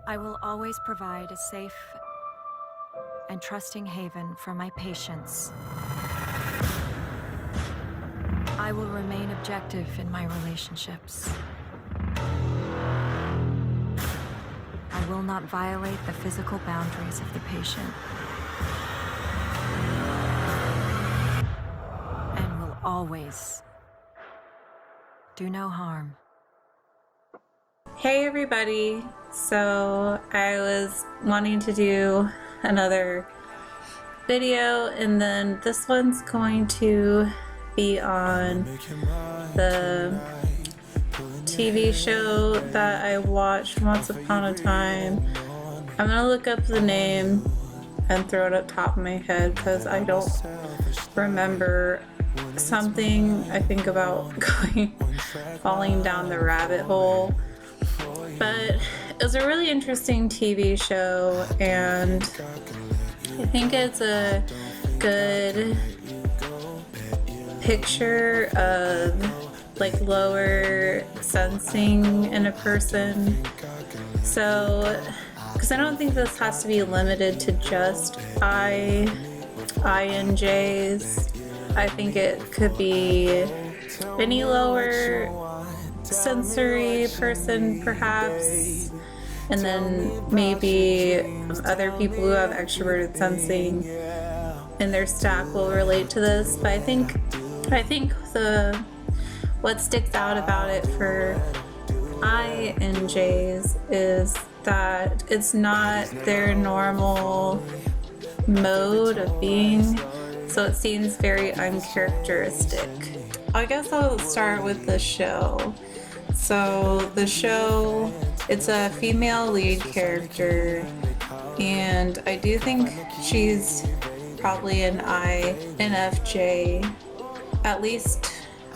I will always provide a safe and trusting haven for my patients. I will remain objective in my relationships. I will not violate the physical boundaries of the patient. And will always do no harm. Hey everybody, so I was wanting to do another video, and then this one's going to be on the TV show that I watched once upon a time. I'm gonna look up the name and throw it up top of my head because I don't remember. Something I think about falling down the rabbit hole. But it was a really interesting TV show, and I think it's a good picture of like lower sensing in a person. So, because I don't think this has to be limited to just INJs. I think it could be any lower sensory person perhaps, and then maybe other people who have extroverted sensing in their stack will relate to this. But I think what sticks out about it for INJs is that it's not their normal mode of being, so it seems very uncharacteristic. I guess I'll start with the show. So the show, it's a female lead character, and I do think she's probably an INFJ, at least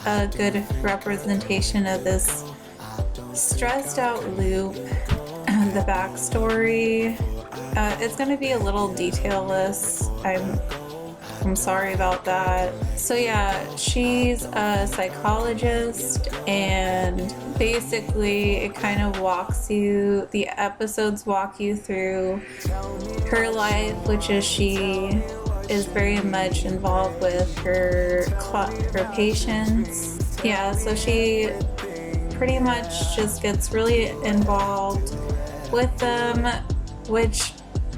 a good representation of this stressed out loop. The backstory, it's going to be a little detailless. I'm sorry about that. So yeah, she's a psychologist, and basically it kind of the episodes walk you through her life, which is she is very much involved with her patients. Yeah, so she pretty much just gets really involved with them, which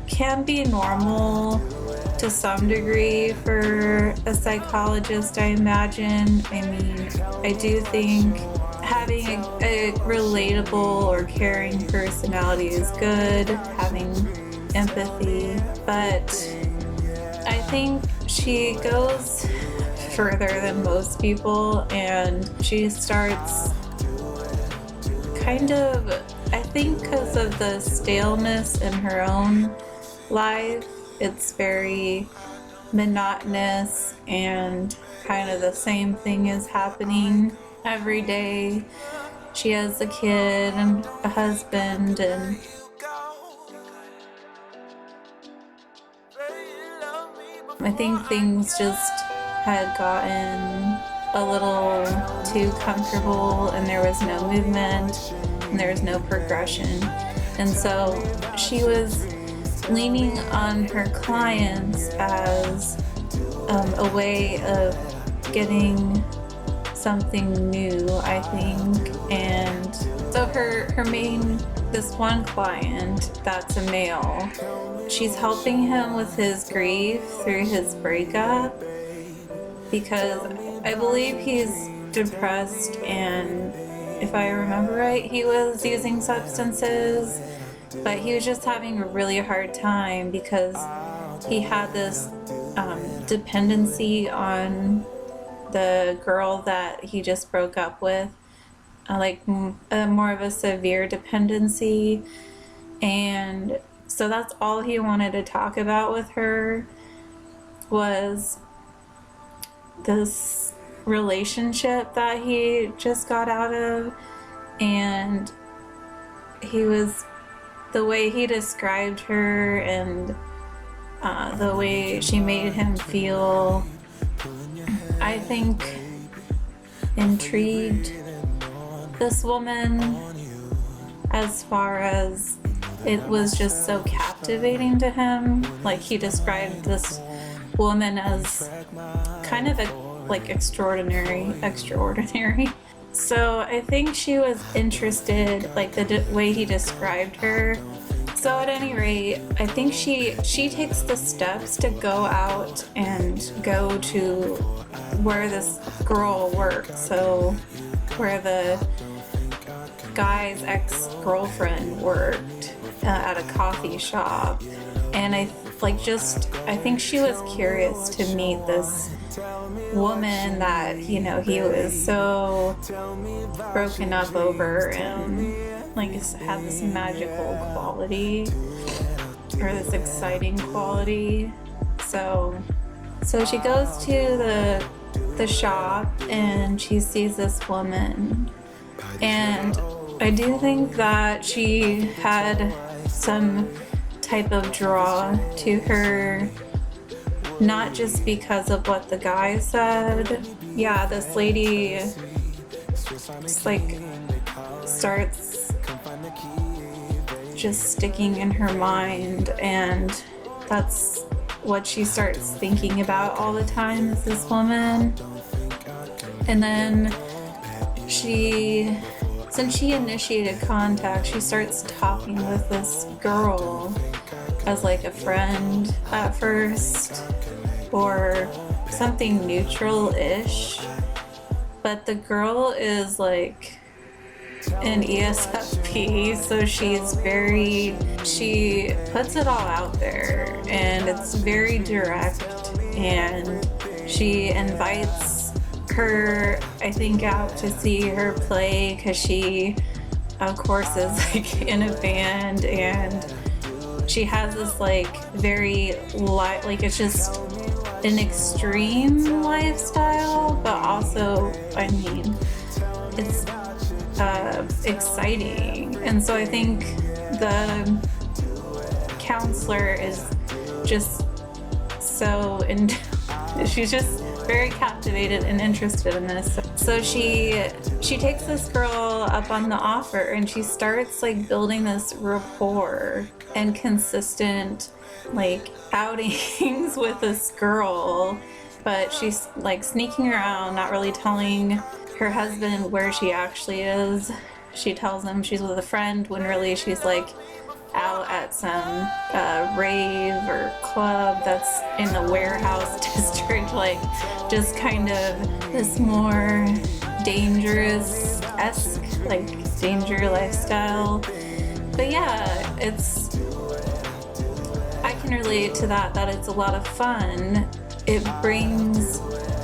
can be normal to some degree for a psychologist, I imagine. I mean, I do think having a relatable or caring personality is good, having empathy, but I think she goes further than most people, and she starts kind of, I think because of the staleness in her own life, it's very monotonous and kind of the same thing is happening every day. She has a kid and a husband, and I think things just had gotten a little too comfortable, and there was no movement and there was no progression. And so she was leaning on her clients as a way of getting something new, I think. And so this one client that's a male, she's helping him with his grief through his breakup, because I believe he's depressed, and if I remember right, he was using substances, but he was just having a really hard time because he had this dependency on the girl that he just broke up with, more of a severe dependency. And so that's all he wanted to talk about with her, was this relationship that he just got out of. And the way he described her and the way she made him feel, I think intrigued this woman as far as it was just so captivating to him. Like, he described this woman as kind of like extraordinary. So I think she was interested, like the way he described her. So at any rate, I think she takes the steps to go out and go to where this girl works. So where the guy's ex-girlfriend worked at a coffee shop. And I think she was curious to meet this woman that, you know, he was so broken up over, and like had this magical quality, or this exciting quality. So she goes to the shop and she sees this woman, and I do think that she had some type of draw to her, not just because of what the guy said. Yeah, this lady just like starts just sticking in her mind, and that's what she starts thinking about all the time, is this woman. And then since she initiated contact, she starts talking with this girl as like a friend at first, or something neutral-ish. But the girl is like an ESFP, so she puts it all out there, and it's very direct, and she invites her, I think, out to see her play, because she of course is like in a band, and she has this like very like, it's just an extreme lifestyle, but also, I mean, it's exciting. And so I think the counselor is just she's just very captivated and interested in this. So she takes this girl up on the offer, and she starts like building this rapport and consistent like outings with this girl. But she's like sneaking around, not really telling her husband where she actually is. She tells him she's with a friend, when really she's like out at some rave or club that's in the warehouse district, like just kind of this more dangerous-esque, like danger lifestyle. But yeah, I can relate to that it's a lot of fun. It brings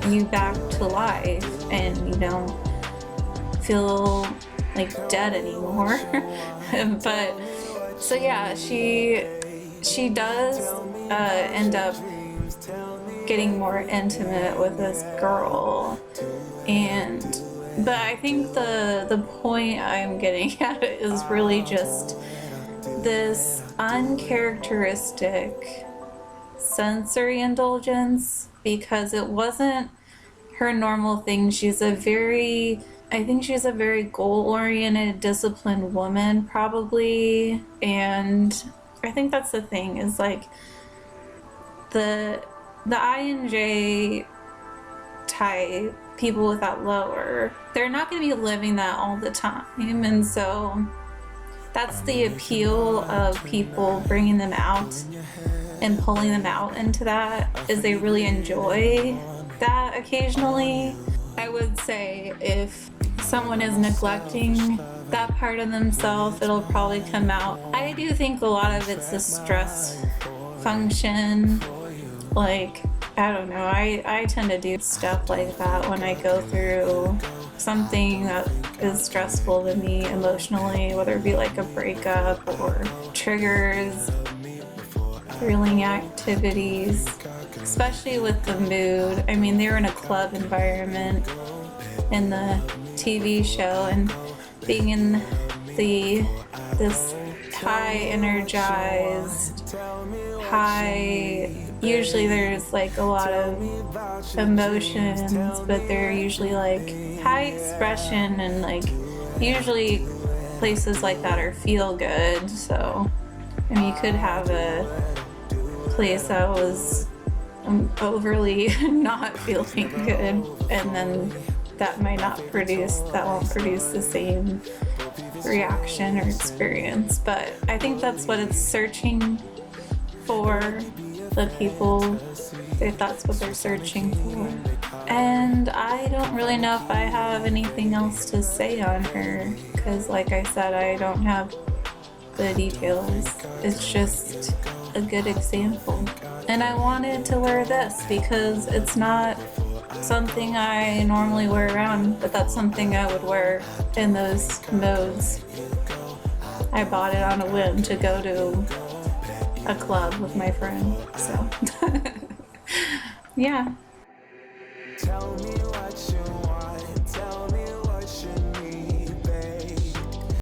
you back to life, and you don't feel like dead anymore. But so yeah, she does end up getting more intimate with this girl, but I think the point I'm getting at is really just this uncharacteristic sensory indulgence, because it wasn't her normal thing. I think she's a very goal-oriented, disciplined woman, probably. And I think that's the thing, is like the INJ type, people with that lower, they're not going to be living that all the time. And so that's the appeal of people bringing them out and pulling them out into that, is they really enjoy that occasionally. I would say if someone is neglecting that part of themselves, it'll probably come out. I do think a lot of it's a stress function. Like, I don't know, I tend to do stuff like that when I go through something that is stressful to me emotionally, whether it be like a breakup or triggers, thrilling activities, especially with the mood. I mean, they were in a club environment in the TV show, and being in this high energized, usually there's like a lot of emotions, but they're usually like high expression, and like usually places like that are feel good. So I mean, you could have a place that was overly not feeling good, and then that won't produce the same reaction or experience. But I think that's what it's searching for, the people, if that's what they're searching for. And I don't really know if I have anything else to say on her, because like I said, I don't have the details. It's just a good example. And I wanted to wear this because it's not something I normally wear around, but that's something I would wear in those modes. I bought it on a whim to go to a club with my friend, so yeah. Tell me